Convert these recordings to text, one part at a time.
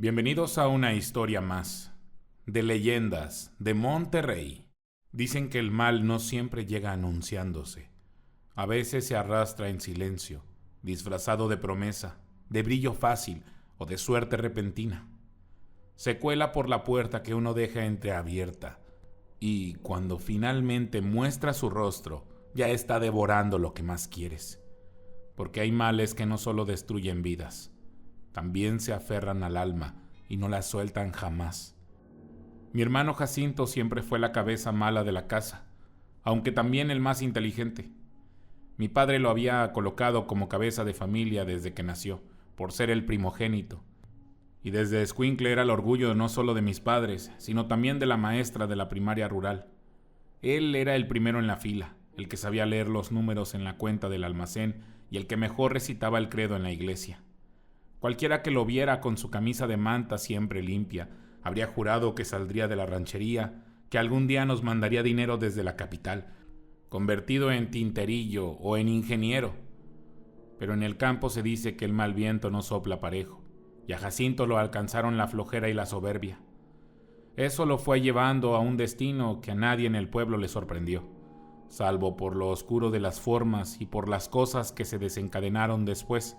Bienvenidos a una historia más, de leyendas, de Monterrey. Dicen que el mal no siempre llega anunciándose. A veces se arrastra en silencio, disfrazado de promesa, de brillo fácil o de suerte repentina. Se cuela por la puerta que uno deja entreabierta y, cuando finalmente muestra su rostro, ya está devorando lo que más quieres. Porque hay males que no solo destruyen vidas, también se aferran al alma y no la sueltan jamás. Mi hermano Jacinto siempre fue la cabeza mala de la casa, aunque también el más inteligente. Mi padre lo había colocado como cabeza de familia desde que nació, por ser el primogénito. Y desde escuincle era el orgullo no solo de mis padres, sino también de la maestra de la primaria rural. Él era el primero en la fila, el que sabía leer los números en la cuenta del almacén y el que mejor recitaba el credo en la iglesia. Cualquiera que lo viera con su camisa de manta siempre limpia, habría jurado que saldría de la ranchería, que algún día nos mandaría dinero desde la capital, convertido en tinterillo o en ingeniero. Pero en el campo se dice que el mal viento no sopla parejo, y a Jacinto lo alcanzaron la flojera y la soberbia. Eso lo fue llevando a un destino que a nadie en el pueblo le sorprendió, salvo por lo oscuro de las formas y por las cosas que se desencadenaron después,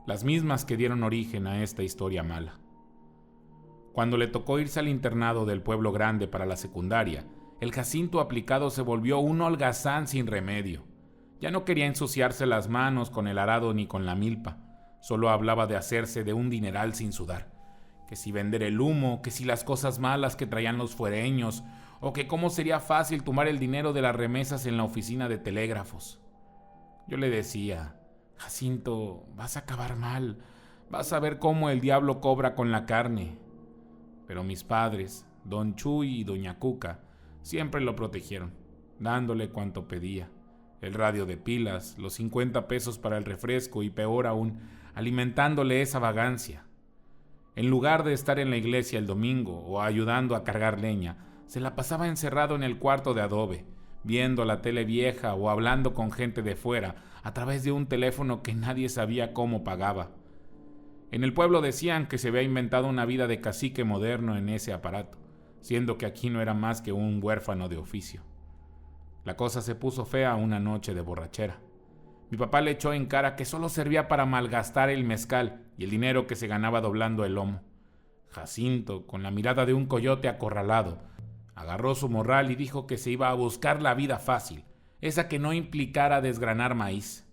las mismas que dieron origen a esta historia mala. Cuando le tocó irse al internado del pueblo grande para la secundaria, el Jacinto aplicado se volvió un holgazán sin remedio. Ya no quería ensuciarse las manos con el arado ni con la milpa, solo hablaba de hacerse de un dineral sin sudar, que si vender el humo, que si las cosas malas que traían los fuereños, o que cómo sería fácil tomar el dinero de las remesas en la oficina de telégrafos. Yo le decía: Jacinto, vas a acabar mal, vas a ver cómo el diablo cobra con la carne. Pero mis padres, don Chuy y doña Cuca, siempre lo protegieron, dándole cuanto pedía: el radio de pilas, los 50 pesos para el refresco y, peor aún, alimentándole esa vagancia. En lugar de estar en la iglesia el domingo o ayudando a cargar leña, se la pasaba encerrado en el cuarto de adobe, viendo la tele vieja o hablando con gente de fuera a través de un teléfono que nadie sabía cómo pagaba. En el pueblo decían que se había inventado una vida de cacique moderno en ese aparato, siendo que aquí no era más que un huérfano de oficio. La cosa se puso fea una noche de borrachera. Mi papá le echó en cara que solo servía para malgastar el mezcal y el dinero que se ganaba doblando el lomo. Jacinto, con la mirada de un coyote acorralado, agarró su morral y dijo que se iba a buscar la vida fácil, esa que no implicara desgranar maíz.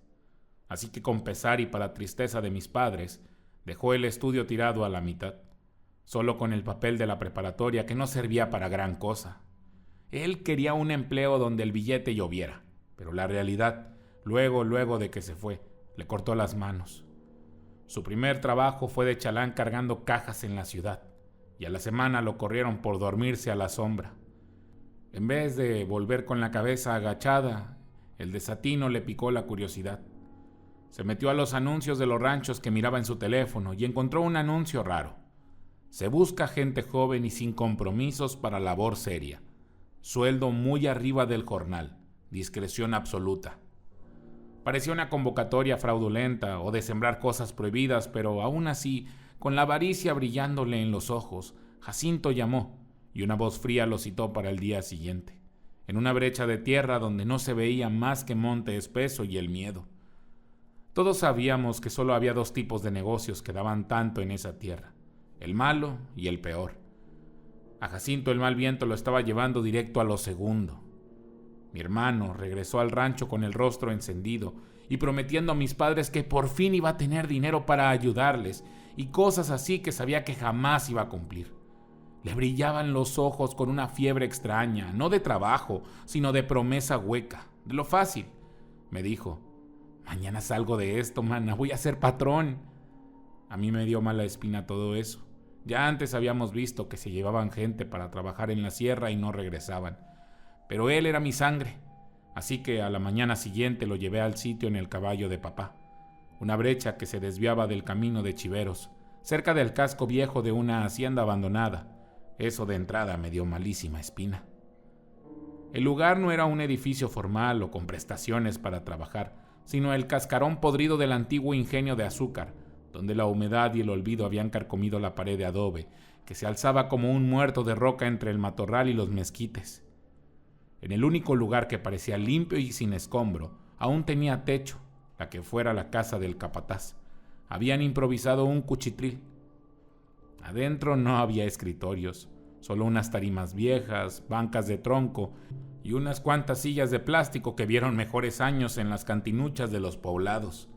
Así que, con pesar y para tristeza de mis padres, dejó el estudio tirado a la mitad, solo con el papel de la preparatoria que no servía para gran cosa. Él quería un empleo donde el billete lloviera, pero la realidad, luego de que se fue, le cortó las manos. Su primer trabajo fue de chalán cargando cajas en la ciudad, y a la semana lo corrieron por dormirse a la sombra. En vez de volver con la cabeza agachada, el desatino le picó la curiosidad. Se metió a los anuncios de los ranchos que miraba en su teléfono y encontró un anuncio raro. Se busca gente joven y sin compromisos para labor seria. Sueldo muy arriba del jornal. Discreción absoluta. Parecía una convocatoria fraudulenta o de sembrar cosas prohibidas, pero aún así, con la avaricia brillándole en los ojos, Jacinto llamó y una voz fría lo citó para el día siguiente, en una brecha de tierra donde no se veía más que monte espeso y el miedo. Todos sabíamos que solo había dos tipos de negocios que daban tanto en esa tierra: el malo y el peor. A Jacinto el mal viento lo estaba llevando directo a lo segundo. Mi hermano regresó al rancho con el rostro encendido y prometiendo a mis padres que por fin iba a tener dinero para ayudarles y cosas así que sabía que jamás iba a cumplir. Le brillaban los ojos con una fiebre extraña, no de trabajo, sino de promesa hueca, de lo fácil. Me dijo: mañana salgo de esto, mana, voy a ser patrón. A mí me dio mala espina todo eso. Ya antes habíamos visto que se llevaban gente para trabajar en la sierra y no regresaban. Pero él era mi sangre, así que a la mañana siguiente lo llevé al sitio en el caballo de papá, una brecha que se desviaba del camino de Chiveros, cerca del casco viejo de una hacienda abandonada. Eso de entrada me dio malísima espina. El lugar no era un edificio formal o con prestaciones para trabajar, sino el cascarón podrido del antiguo ingenio de azúcar, donde la humedad y el olvido habían carcomido la pared de adobe, que se alzaba como un muerto de roca entre el matorral y los mezquites. En el único lugar que parecía limpio y sin escombro, aún tenía techo, la que fuera la casa del capataz. Habían improvisado un cuchitril. Adentro no había escritorios, solo unas tarimas viejas, bancas de tronco y unas cuantas sillas de plástico que vieron mejores años en las cantinuchas de los poblados.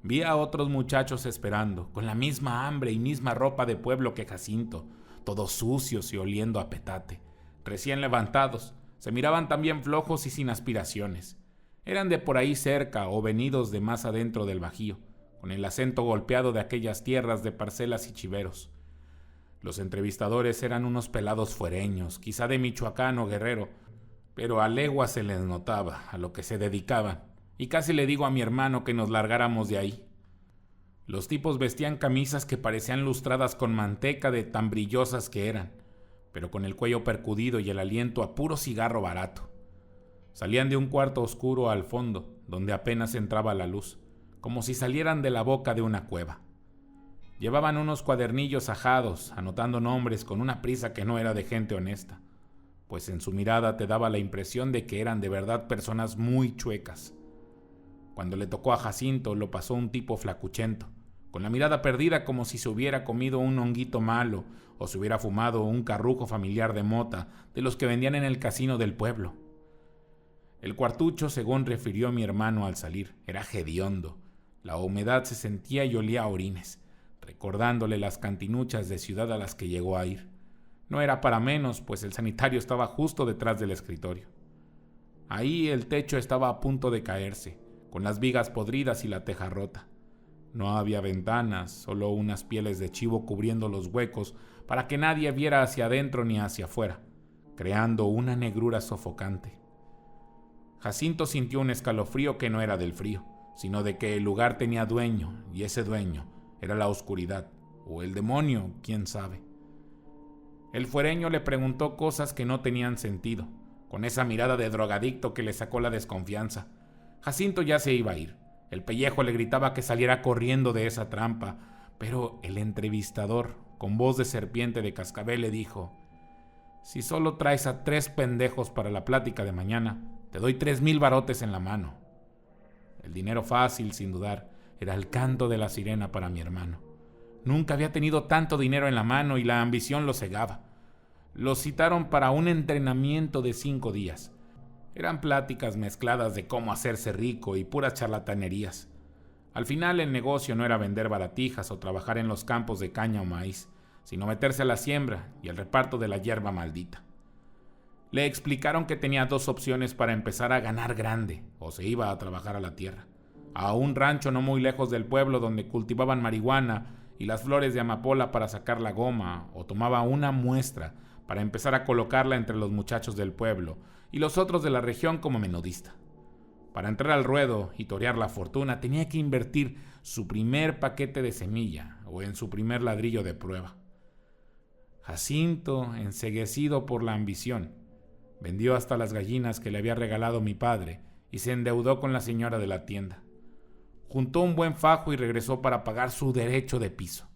Vi a otros muchachos esperando, con la misma hambre y misma ropa de pueblo que Jacinto, todos sucios y oliendo a petate, recién levantados. Se miraban también flojos y sin aspiraciones. Eran de por ahí cerca o venidos de más adentro del Bajío, con el acento golpeado de aquellas tierras de parcelas y chiveros. Los entrevistadores eran unos pelados fuereños, quizá de Michoacán o Guerrero, pero a leguas se les notaba a lo que se dedicaban, y casi le digo a mi hermano que nos largáramos de ahí. Los tipos vestían camisas que parecían lustradas con manteca de tan brillosas que eran, pero con el cuello percudido y el aliento a puro cigarro barato. Salían de un cuarto oscuro al fondo, donde apenas entraba la luz, como si salieran de la boca de una cueva. Llevaban unos cuadernillos ajados, anotando nombres con una prisa que no era de gente honesta, pues en su mirada te daba la impresión de que eran de verdad personas muy chuecas. Cuando le tocó a Jacinto, lo pasó un tipo flacuchento, con la mirada perdida como si se hubiera comido un honguito malo o se hubiera fumado un carrujo familiar de mota de los que vendían en el casino del pueblo. El cuartucho, según refirió mi hermano al salir, era hediondo. La humedad se sentía y olía a orines, recordándole las cantinuchas de ciudad a las que llegó a ir. No era para menos, pues el sanitario estaba justo detrás del escritorio. Ahí el techo estaba a punto de caerse, con las vigas podridas y la teja rota. No había ventanas, solo unas pieles de chivo cubriendo los huecos para que nadie viera hacia adentro ni hacia afuera, creando una negrura sofocante. Jacinto sintió un escalofrío que no era del frío, sino de que el lugar tenía dueño, y ese dueño era la oscuridad, o el demonio, quién sabe. El fuereño le preguntó cosas que no tenían sentido, con esa mirada de drogadicto que le sacó la desconfianza. Jacinto ya se iba a ir. El pellejo le gritaba que saliera corriendo de esa trampa, pero el entrevistador, con voz de serpiente de cascabel, le dijo: «Si solo traes a 3 pendejos para la plática de mañana, te doy 3,000 barotes en la mano». El dinero fácil, sin dudar, era el canto de la sirena para mi hermano. Nunca había tenido tanto dinero en la mano y la ambición lo cegaba. Lo citaron para un entrenamiento de 5 días. Eran pláticas mezcladas de cómo hacerse rico y puras charlatanerías. Al final el negocio no era vender baratijas o trabajar en los campos de caña o maíz, sino meterse a la siembra y el reparto de la hierba maldita. Le explicaron que tenía 2 opciones para empezar a ganar grande, o se iba a trabajar a la tierra, a un rancho no muy lejos del pueblo donde cultivaban marihuana y las flores de amapola para sacar la goma, o tomaba una muestra para empezar a colocarla entre los muchachos del pueblo y los otros de la región como menudista. Para entrar al ruedo y torear la fortuna tenía que invertir su primer paquete de semilla o en su primer ladrillo de prueba. Jacinto, enceguecido por la ambición, vendió hasta las gallinas que le había regalado mi padre y se endeudó con la señora de la tienda. Juntó un buen fajo y regresó para pagar su derecho de piso.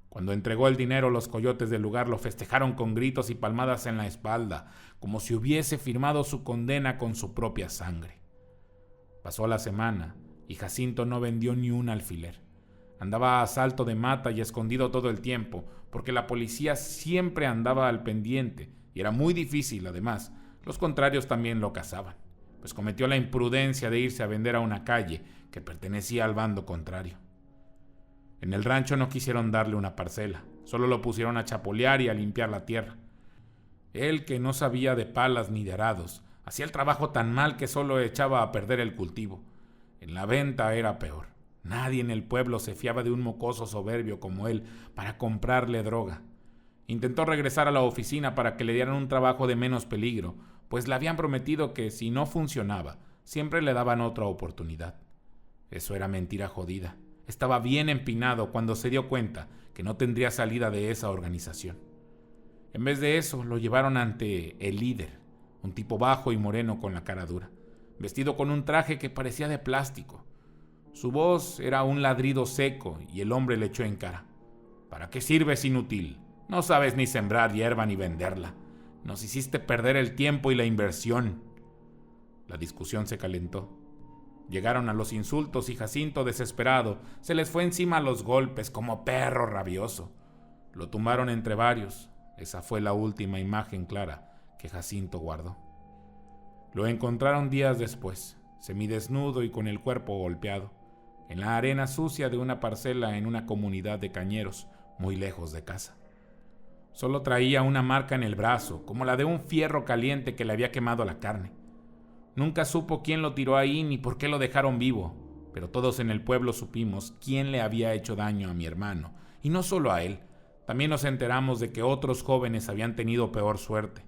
Cuando entregó el dinero, los coyotes del lugar lo festejaron con gritos y palmadas en la espalda, como si hubiese firmado su condena con su propia sangre. Pasó la semana y Jacinto no vendió ni un alfiler. Andaba a salto de mata y escondido todo el tiempo, porque la policía siempre andaba al pendiente y era muy difícil, además. Los contrarios también lo cazaban, pues cometió la imprudencia de irse a vender a una calle que pertenecía al bando contrario. En el rancho no quisieron darle una parcela, solo lo pusieron a chapolear y a limpiar la tierra. Él, que no sabía de palas ni de arados, hacía el trabajo tan mal que solo echaba a perder el cultivo. En la venta era peor. Nadie en el pueblo se fiaba de un mocoso soberbio como él para comprarle droga. Intentó regresar a la oficina para que le dieran un trabajo de menos peligro, pues le habían prometido que si no funcionaba, siempre le daban otra oportunidad. Eso era mentira jodida. Estaba bien empinado cuando se dio cuenta que no tendría salida de esa organización. En vez de eso, lo llevaron ante el líder, un tipo bajo y moreno con la cara dura, vestido con un traje que parecía de plástico. Su voz era un ladrido seco y el hombre le echó en cara: ¿Para qué sirves, inútil? No sabes ni sembrar hierba ni venderla. Nos hiciste perder el tiempo y la inversión. La discusión se calentó. Llegaron a los insultos y Jacinto, desesperado, se les fue encima a los golpes como perro rabioso. Lo tumbaron entre varios. Esa fue la última imagen clara que Jacinto guardó. Lo encontraron días después, semidesnudo y con el cuerpo golpeado, en la arena sucia de una parcela en una comunidad de cañeros muy lejos de casa. Solo traía una marca en el brazo, como la de un fierro caliente que le había quemado la carne. Nunca supo quién lo tiró ahí ni por qué lo dejaron vivo, pero todos en el pueblo supimos quién le había hecho daño a mi hermano, y no solo a él. También nos enteramos de que otros jóvenes habían tenido peor suerte,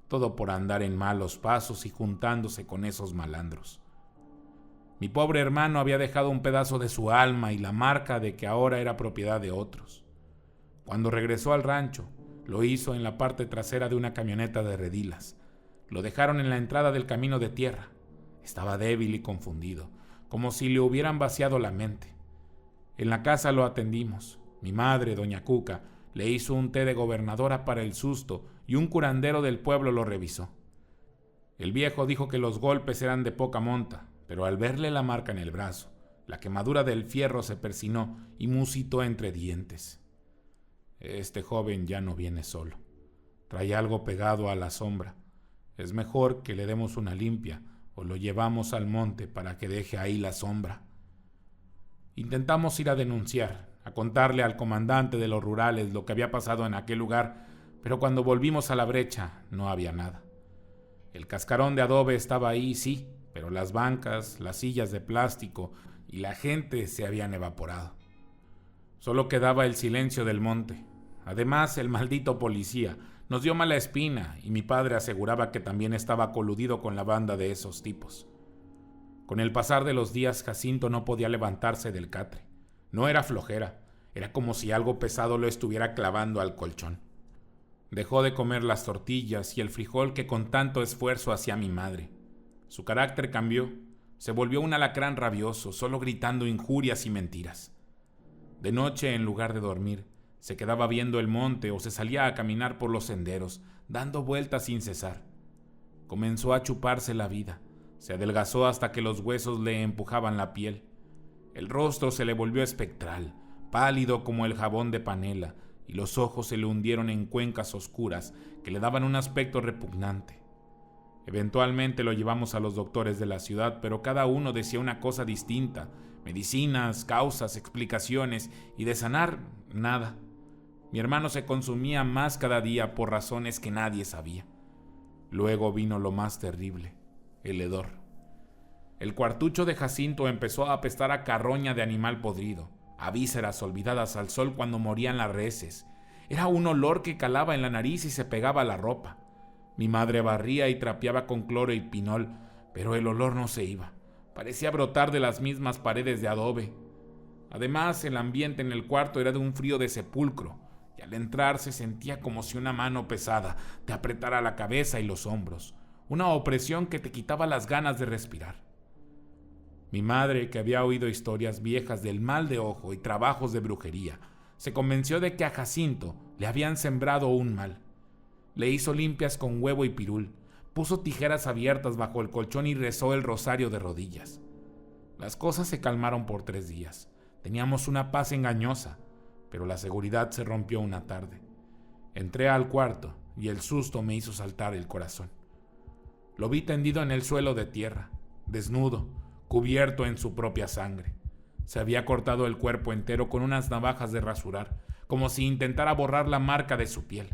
todo por andar en malos pasos y juntándose con esos malandros. Mi pobre hermano había dejado un pedazo de su alma y la marca de que ahora era propiedad de otros. Cuando regresó al rancho, lo hizo en la parte trasera de una camioneta de redilas. Lo dejaron en la entrada del camino de tierra. Estaba débil y confundido, como si le hubieran vaciado la mente. En la casa lo atendimos. Mi madre, doña Cuca, le hizo un té de gobernadora para el susto y un curandero del pueblo lo revisó. El viejo dijo que los golpes eran de poca monta, pero al verle la marca en el brazo, la quemadura del fierro se persinó y musitó entre dientes: Este joven ya no viene solo. Trae algo pegado a la sombra. Es mejor que le demos una limpia o lo llevamos al monte para que deje ahí la sombra. Intentamos ir a denunciar, a contarle al comandante de los rurales lo que había pasado en aquel lugar, pero cuando volvimos a la brecha no había nada. El cascarón de adobe estaba ahí, sí, pero las bancas, las sillas de plástico y la gente se habían evaporado. Solo quedaba el silencio del monte. Además, el maldito policía nos dio mala espina y mi padre aseguraba que también estaba coludido con la banda de esos tipos. Con el pasar de los días, Jacinto no podía levantarse del catre. No era flojera, era como si algo pesado lo estuviera clavando al colchón. Dejó de comer las tortillas y el frijol que con tanto esfuerzo hacía mi madre. Su carácter cambió, se volvió un alacrán rabioso, solo gritando injurias y mentiras. De noche, en lugar de dormir, se quedaba viendo el monte o se salía a caminar por los senderos, dando vueltas sin cesar. Comenzó a chuparse la vida. Se adelgazó hasta que los huesos le empujaban la piel. El rostro se le volvió espectral, pálido como el jabón de panela, y los ojos se le hundieron en cuencas oscuras que le daban un aspecto repugnante. Eventualmente lo llevamos a los doctores de la ciudad, pero cada uno decía una cosa distinta: medicinas, causas, explicaciones, y de sanar, nada. Mi hermano se consumía más cada día por razones que nadie sabía. Luego vino lo más terrible: el hedor. El cuartucho de Jacinto empezó a apestar a carroña de animal podrido, a vísceras olvidadas al sol cuando morían las reses. Era un olor que calaba en la nariz y se pegaba a la ropa. Mi madre barría y trapeaba con cloro y pinol, pero el olor no se iba. Parecía brotar de las mismas paredes de adobe. Además, el ambiente en el cuarto era de un frío de sepulcro, y al entrar se sentía como si una mano pesada te apretara la cabeza y los hombros, una opresión que te quitaba las ganas de respirar. Mi madre, que había oído historias viejas del mal de ojo y trabajos de brujería, se convenció de que a Jacinto le habían sembrado un mal. Le hizo limpias con huevo y pirul, puso tijeras abiertas bajo el colchón y rezó el rosario de rodillas. Las cosas se calmaron por 3 días. Teníamos una paz engañosa, pero la seguridad se rompió una tarde. Entré al cuarto y el susto me hizo saltar el corazón. Lo vi tendido en el suelo de tierra, desnudo, cubierto en su propia sangre. Se había cortado el cuerpo entero con unas navajas de rasurar, como si intentara borrar la marca de su piel.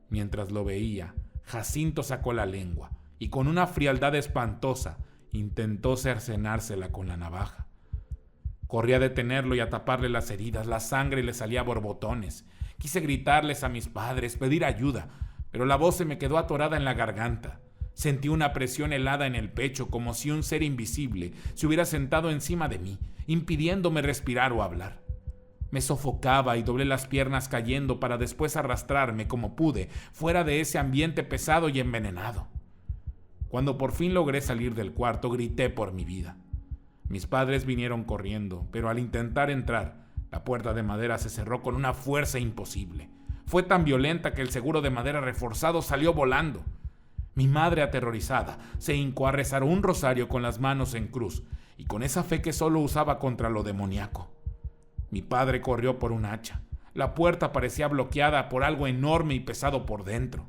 Mientras lo veía, Jacinto sacó la lengua y con una frialdad espantosa intentó cercenársela con la navaja. Corrí a detenerlo y a taparle las heridas. La sangre le salía a borbotones. Quise gritarles a mis padres, pedir ayuda, pero la voz se me quedó atorada en la garganta. Sentí una presión helada en el pecho, como si un ser invisible se hubiera sentado encima de mí, impidiéndome respirar o hablar. Me sofocaba y doblé las piernas cayendo para después arrastrarme como pude fuera de ese ambiente pesado y envenenado. Cuando por fin logré salir del cuarto, grité por mi vida. Mis padres vinieron corriendo, pero al intentar entrar, la puerta de madera se cerró con una fuerza imposible. Fue tan violenta que el seguro de madera reforzado salió volando. Mi madre, aterrorizada, se hincó a rezar un rosario con las manos en cruz y con esa fe que solo usaba contra lo demoníaco. Mi padre corrió por un hacha. La puerta parecía bloqueada por algo enorme y pesado por dentro.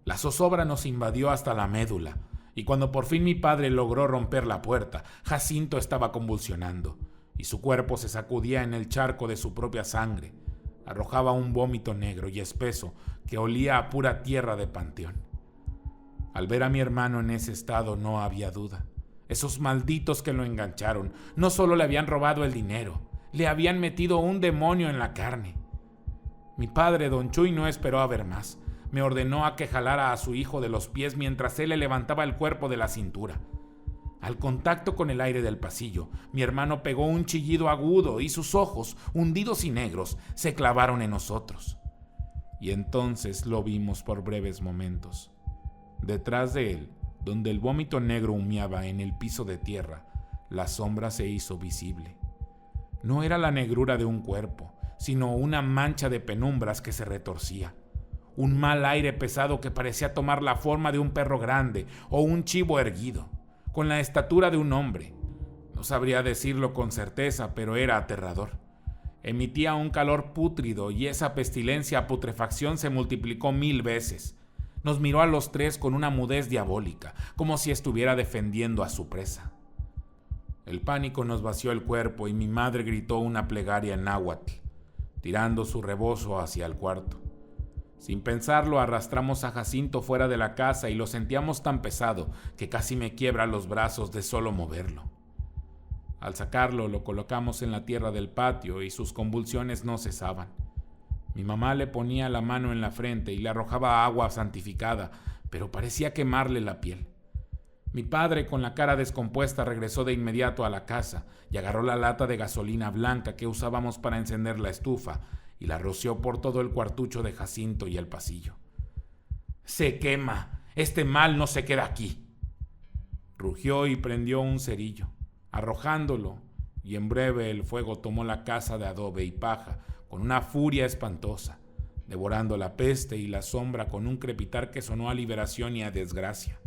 La zozobra nos invadió hasta la médula, y cuando por fin mi padre logró romper la puerta, Jacinto estaba convulsionando, y su cuerpo se sacudía en el charco de su propia sangre. Arrojaba un vómito negro y espeso que olía a pura tierra de panteón. Al ver a mi hermano en ese estado no había duda. Esos malditos que lo engancharon no solo le habían robado el dinero, le habían metido un demonio en la carne. Mi padre, don Chuy, no esperó a ver más. Me ordenó a que jalara a su hijo de los pies mientras él le levantaba el cuerpo de la cintura. Al contacto con el aire del pasillo, mi hermano pegó un chillido agudo y sus ojos, hundidos y negros, se clavaron en nosotros. Y entonces lo vimos por breves momentos. Detrás de él, donde el vómito negro humeaba en el piso de tierra, la sombra se hizo visible. No era la negrura de un cuerpo, sino una mancha de penumbras que se retorcía. Un mal aire pesado que parecía tomar la forma de un perro grande o un chivo erguido, con la estatura de un hombre. No sabría decirlo con certeza, pero era aterrador. Emitía un calor pútrido y esa pestilencia a putrefacción se multiplicó 1000 veces. Nos miró a los tres con una mudez diabólica, como si estuviera defendiendo a su presa. El pánico nos vació el cuerpo y mi madre gritó una plegaria en náhuatl, tirando su rebozo hacia el cuarto. Sin pensarlo, arrastramos a Jacinto fuera de la casa y lo sentíamos tan pesado que casi me quiebra los brazos de solo moverlo. Al sacarlo, lo colocamos en la tierra del patio y sus convulsiones no cesaban. Mi mamá le ponía la mano en la frente y le arrojaba agua santificada, pero parecía quemarle la piel. Mi padre, con la cara descompuesta, regresó de inmediato a la casa y agarró la lata de gasolina blanca que usábamos para encender la estufa y la roció por todo el cuartucho de Jacinto y el pasillo. «¡Se quema! ¡Este mal no se queda aquí!» Rugió y prendió un cerillo, arrojándolo, y en breve el fuego tomó la casa de adobe y paja con una furia espantosa, devorando la peste y la sombra con un crepitar que sonó a liberación y a desgracia.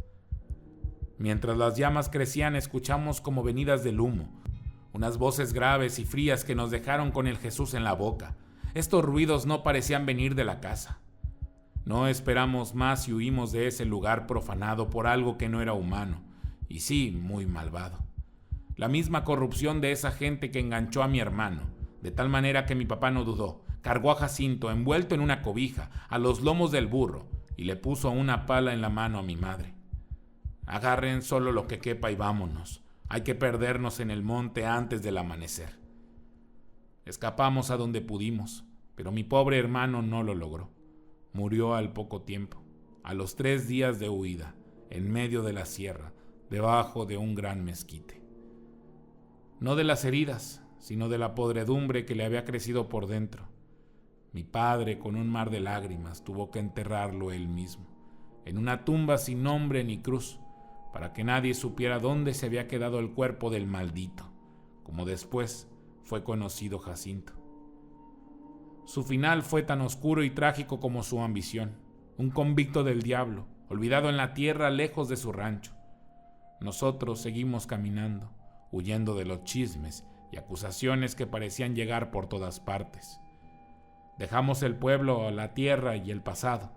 Mientras las llamas crecían, escuchamos como venidas del humo, unas voces graves y frías que nos dejaron con el Jesús en la boca. Estos ruidos no parecían venir de la casa. No esperamos más y huimos de ese lugar profanado por algo que no era humano, y sí, muy malvado. La misma corrupción de esa gente que enganchó a mi hermano, de tal manera que mi papá no dudó, cargó a Jacinto envuelto en una cobija a los lomos del burro y le puso una pala en la mano a mi madre. «Agarren solo lo que quepa y vámonos. Hay que perdernos en el monte antes del amanecer». Escapamos a donde pudimos, pero mi pobre hermano no lo logró. Murió al poco tiempo, a los 3 días de huida, en medio de la sierra, debajo de un gran mezquite. No de las heridas, sino de la podredumbre que le había crecido por dentro. Mi padre, con un mar de lágrimas, tuvo que enterrarlo él mismo, en una tumba sin nombre ni cruz, para que nadie supiera dónde se había quedado el cuerpo del maldito, como después fue conocido Jacinto. Su final fue tan oscuro y trágico como su ambición, un convicto del diablo, olvidado en la tierra lejos de su rancho. Nosotros seguimos caminando, huyendo de los chismes y acusaciones que parecían llegar por todas partes. Dejamos el pueblo, la tierra y el pasado,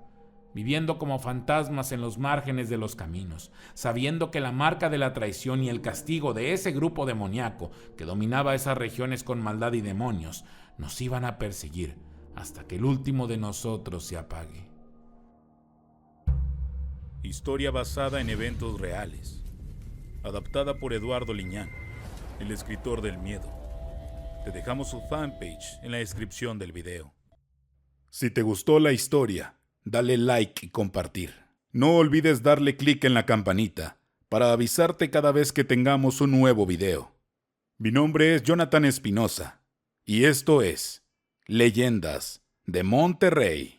viviendo como fantasmas en los márgenes de los caminos, sabiendo que la marca de la traición y el castigo de ese grupo demoníaco que dominaba esas regiones con maldad y demonios nos iban a perseguir hasta que el último de nosotros se apague. Historia basada en eventos reales. Adaptada por Eduardo Liñán, el escritor del miedo. Te dejamos su fanpage en la descripción del video. Si te gustó la historia, dale like y compartir. No olvides darle clic en la campanita para avisarte cada vez que tengamos un nuevo video. Mi nombre es Jonathan Espinosa y esto es Leyendas de Monterrey.